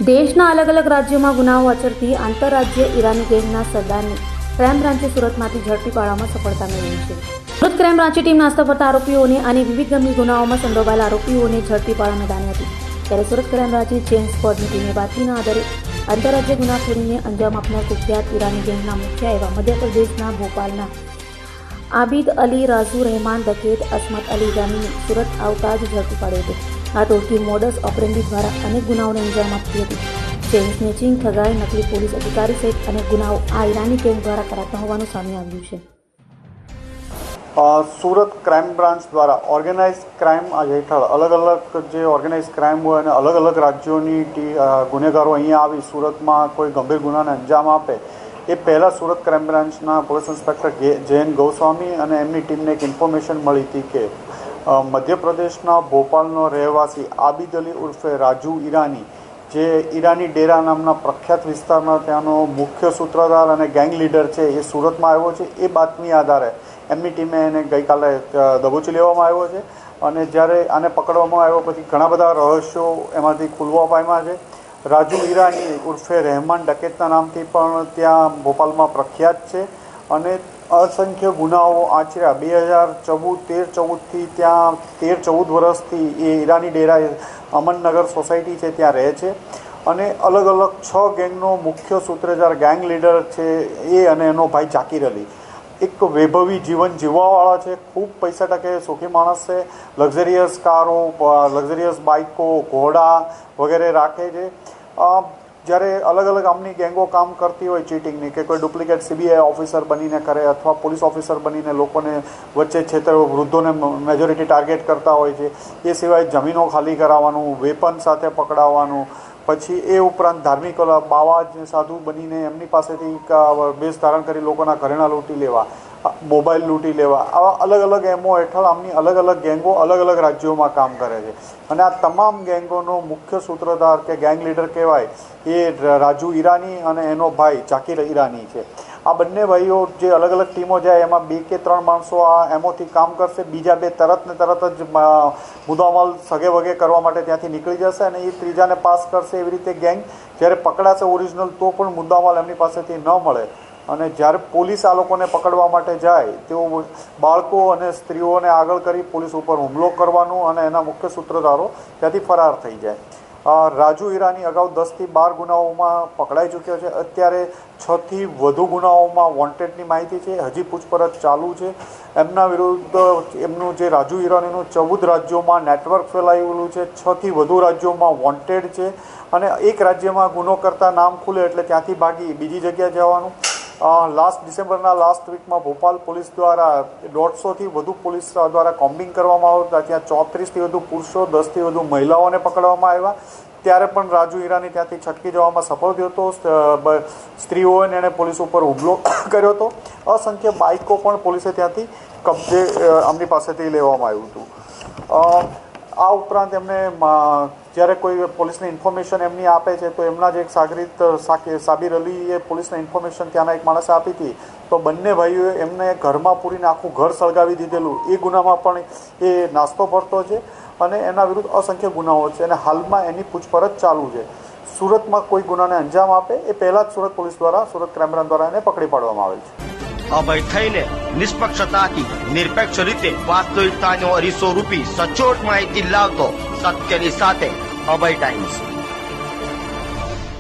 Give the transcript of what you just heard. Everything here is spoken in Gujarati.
દેશના અલગ અલગ રાજ્યોમાં ગુનાઓ આચરતી આંતરરાજ્ય ઈરાની ગેંગના સરદારને ક્રાઇમ બ્રાન્ચે સુરતમાંથી ઝડપી પાડવામાં સફળતા મેળવી છે. સુરત ક્રાઇમ બ્રાન્ચે ટીમ નાસ્તા ફરતા આરોપીઓને અને વિવિધ ગંભીર ગુનાઓમાં સંડોવાયેલા આરોપીઓને ઝડપી પાડવા મેદાની હતી. ત્યારે સુરત ક્રાઇમ બ્રાન્ચની ચેઇન સ્ક્વોડની ટીમે બાતમીના આધારે આંતરરાજ્ય ગુનાખોરીને અંજામ આપનાર કુખ્યાત ઈરાની ગેંગના મુખ્ય એવા મધ્યપ્રદેશના ભોપાલના આબિદ અલી રાજુ રહેમાન ડકેત અસમત અલી ઈરાનીને સુરત આવતા જ ઝડપી પાડ્યો હતો. આ ટોળકી મોડસ ઓપરેન્ડી દ્વારા અનેક ગુનાઓને અંજામ આપતી હતી. ચેઇન સ્નેચિંગ, ઠગાઈ, નકલી પોલીસ અધિકારી સહિત અનેક ગુનાઓ આ ઈરાની ગેંગ દ્વારા કરાતા હોવાનું સામે આવ્યું છે. સુરત ક્રાઇમ બ્રાન્ચ દ્વારા ઓર્ગેનાઇઝ ક્રાઇમ હેઠળ અલગ અલગ જે ઓર્ગેનાઇઝ ક્રાઇમ હોય અને અલગ અલગ રાજ્યોની ગુનેગારો અહીંયા આવી સુરતમાં કોઈ ગંભીર ગુનાને અંજામ આપે એ પહેલાં સુરત ક્રાઇમ બ્રાન્ચના પોલીસ ઇન્સ્પેક્ટર જયન ગોસ્વામી અને એમની ટીમને એક ઇન્ફોર્મેશન મળી હતી કે મધ્યપ્રદેશના ભોપાલનો રહેવાસી આબિદ અલી ઉર્ફે રાજુ ઈરાની, જે ઈરાની ડેરા નામના પ્રખ્યાત વિસ્તારમાં ત્યાંનો મુખ્ય સૂત્રધાર અને ગેંગ લીડર છે, એ સુરતમાં આવ્યો છે. એ બાતમી આધારે એમની ટીમે એને ગઈકાલે દબોચી લેવામાં આવ્યો છે અને જ્યારે આને પકડવામાં આવ્યો પછી ઘણા બધા રહસ્યો એમાંથી ખુલવા પામ્યા છે. રાજુ ઈરાની ઉર્ફે રહેમાન ડકેતના નામથી પણ ત્યાં ભોપાલમાં પ્રખ્યાત છે અને અસંખ્ય ગુનાઓ આચર્યા. 2013-14થી ત્યાં 13-14 વર્ષથી એ ઈરાની ડેરા અમનનગર સોસાયટી છે ત્યાં રહે છે અને અલગ અલગ 6 ગેંગનો મુખ્ય સૂત્રધાર ગેંગ લીડર છે એ અને એનો ભાઈ જાકીર અલી. એક વૈભવી જીવન જીવવાવાળા છે, ખૂબ પૈસા ટકે સુખી માણસ છે, લક્ઝરિયસ કારો, લક્ઝરિયસ બાઇકો, ઘોડા વગેરે રાખે છે. જ્યારે અલગ અલગ આમની ગેંગો કામ કરતી હોય ચીટિંગની, કે કોઈ ડુપ્લિકેટ CBI ઓફિસર બનીને કરે અથવા પોલીસ ઓફિસર બનીને લોકોને વચ્ચે છેતર વૃદ્ધોને મેજોરિટી ટાર્ગેટ કરતા હોય છે. એ સિવાય જમીનો ખાલી કરાવવાનું, વેપન સાથે પકડાવવાનું, પછી એ ઉપરાંત ધાર્મિક બાવા સાધુ બનીને એમની પાસેથી વેશ ધારણ કરી લોકોના ઘરેણાં લૂંટી લેવા, મોબાઈલ લૂંટી લેવા, આવા અલગ અલગ એમઓ હેઠળ આમની અલગ અલગ ગેંગો અલગ અલગ રાજ્યોમાં કામ કરે છે. અને આ તમામ ગેંગોનો મુખ્ય સૂત્રધાર કે ગેંગ લીડર કહેવાય એ રાજુ ઈરાની અને એનો ભાઈ જાકીર ઈરાની છે. આ બંને ભાઈઓ જે અલગ અલગ ટીમો જાય એમાં 2 કે 3 માણસો આ એમોથી કામ કરશે, બીજા 2 તરત જ મુદ્દામાલ સગે વગે કરવા માટે ત્યાંથી નીકળી જશે અને એ ત્રીજાને પાસ કરશે. એવી રીતે ગેંગ જ્યારે પકડાશે ઓરિજિનલ તો પણ મુદ્દામાલ એમની પાસેથી ન મળે અને જ્યારે પોલીસ આ લોકોને પકડવા માટે જાય તેઓ બાળકો અને સ્ત્રીઓને આગળ કરી પોલીસ ઉપર હુમલો કરવાનું અને એના મુખ્ય સૂત્રધારો ત્યાંથી ફરાર થઈ જાય. રાજુ ઈરાની અગાઉ 10થી 12 ગુનાઓમાં પકડાઈ ચૂક્યો છે. અત્યારે 6થી વધુ ગુનાઓમાં વોન્ટેડની માહિતી છે. હજી પૂછપરછ ચાલુ છે. એમના વિરુદ્ધ એમનું જે રાજુ ઈરાનીનું 14 રાજ્યોમાં નેટવર્ક ફેલાયેલું છે, 6થી વધુ રાજ્યોમાં વોન્ટેડ છે અને એક રાજ્યમાં ગુનો કરતા નામ ખુલે એટલે ત્યાંથી ભાગી બીજી જગ્યાએ જવાનું. ડિસેમ્બરના લાસ્ટ વીકમાં ભોપાલ પોલીસ દ્વારા 150થી વધુ પોલીસ દ્વારા કોમ્બિંગ કરવામાં આવતા ત્યાં 34થી વધુ પુરુષો, 10થી વધુ મહિલાઓને પકડવામાં આવ્યા. ત્યારે પણ રાજુ ઈરાની ત્યાંથી છટકી જવામાં સફળ થયો હતો. સ્ત્રીઓને એણે પોલીસ ઉપર હુમલો કર્યો હતો. અસંખ્ય બાઇકો પણ પોલીસે ત્યાંથી કબજે આમની પાસેથી લેવામાં આવ્યું હતું. આ ઉપરાંત એમને જ્યારે કોઈ પોલીસને ઇન્ફોર્મેશન એમની આપે છે તો એમના જ એક સાગરીત સાબિર અલીએ પોલીસને ઇન્ફોર્મેશન ત્યાંના એક માણસે આપી હતી તો બંને ભાઈઓએ એમને ઘરમાં પૂરીને આખું ઘર સળગાવી દીધેલું. એ ગુનામાં પણ એ નાસ્તો ભરતો છે અને એના વિરુદ્ધ અસંખ્ય ગુનાઓ છે અને હાલમાં એની પૂછપરછ ચાલુ છે. સુરતમાં કોઈ ગુનાને અંજામ આપે એ પહેલાં જ સુરત પોલીસ દ્વારા, સુરત ક્રાઇમ બ્રાન્ચ દ્વારા એને પકડી પાડવામાં આવેલ છે. અભય થઈને નિષ્પક્ષતાથી નિરપેક્ષ રીતે વાસ્તવિકતાનો અરીસો રૂપી સચોટ માહિતી લાવતો સત્યની સાથે અભય ટાઈમ્સ.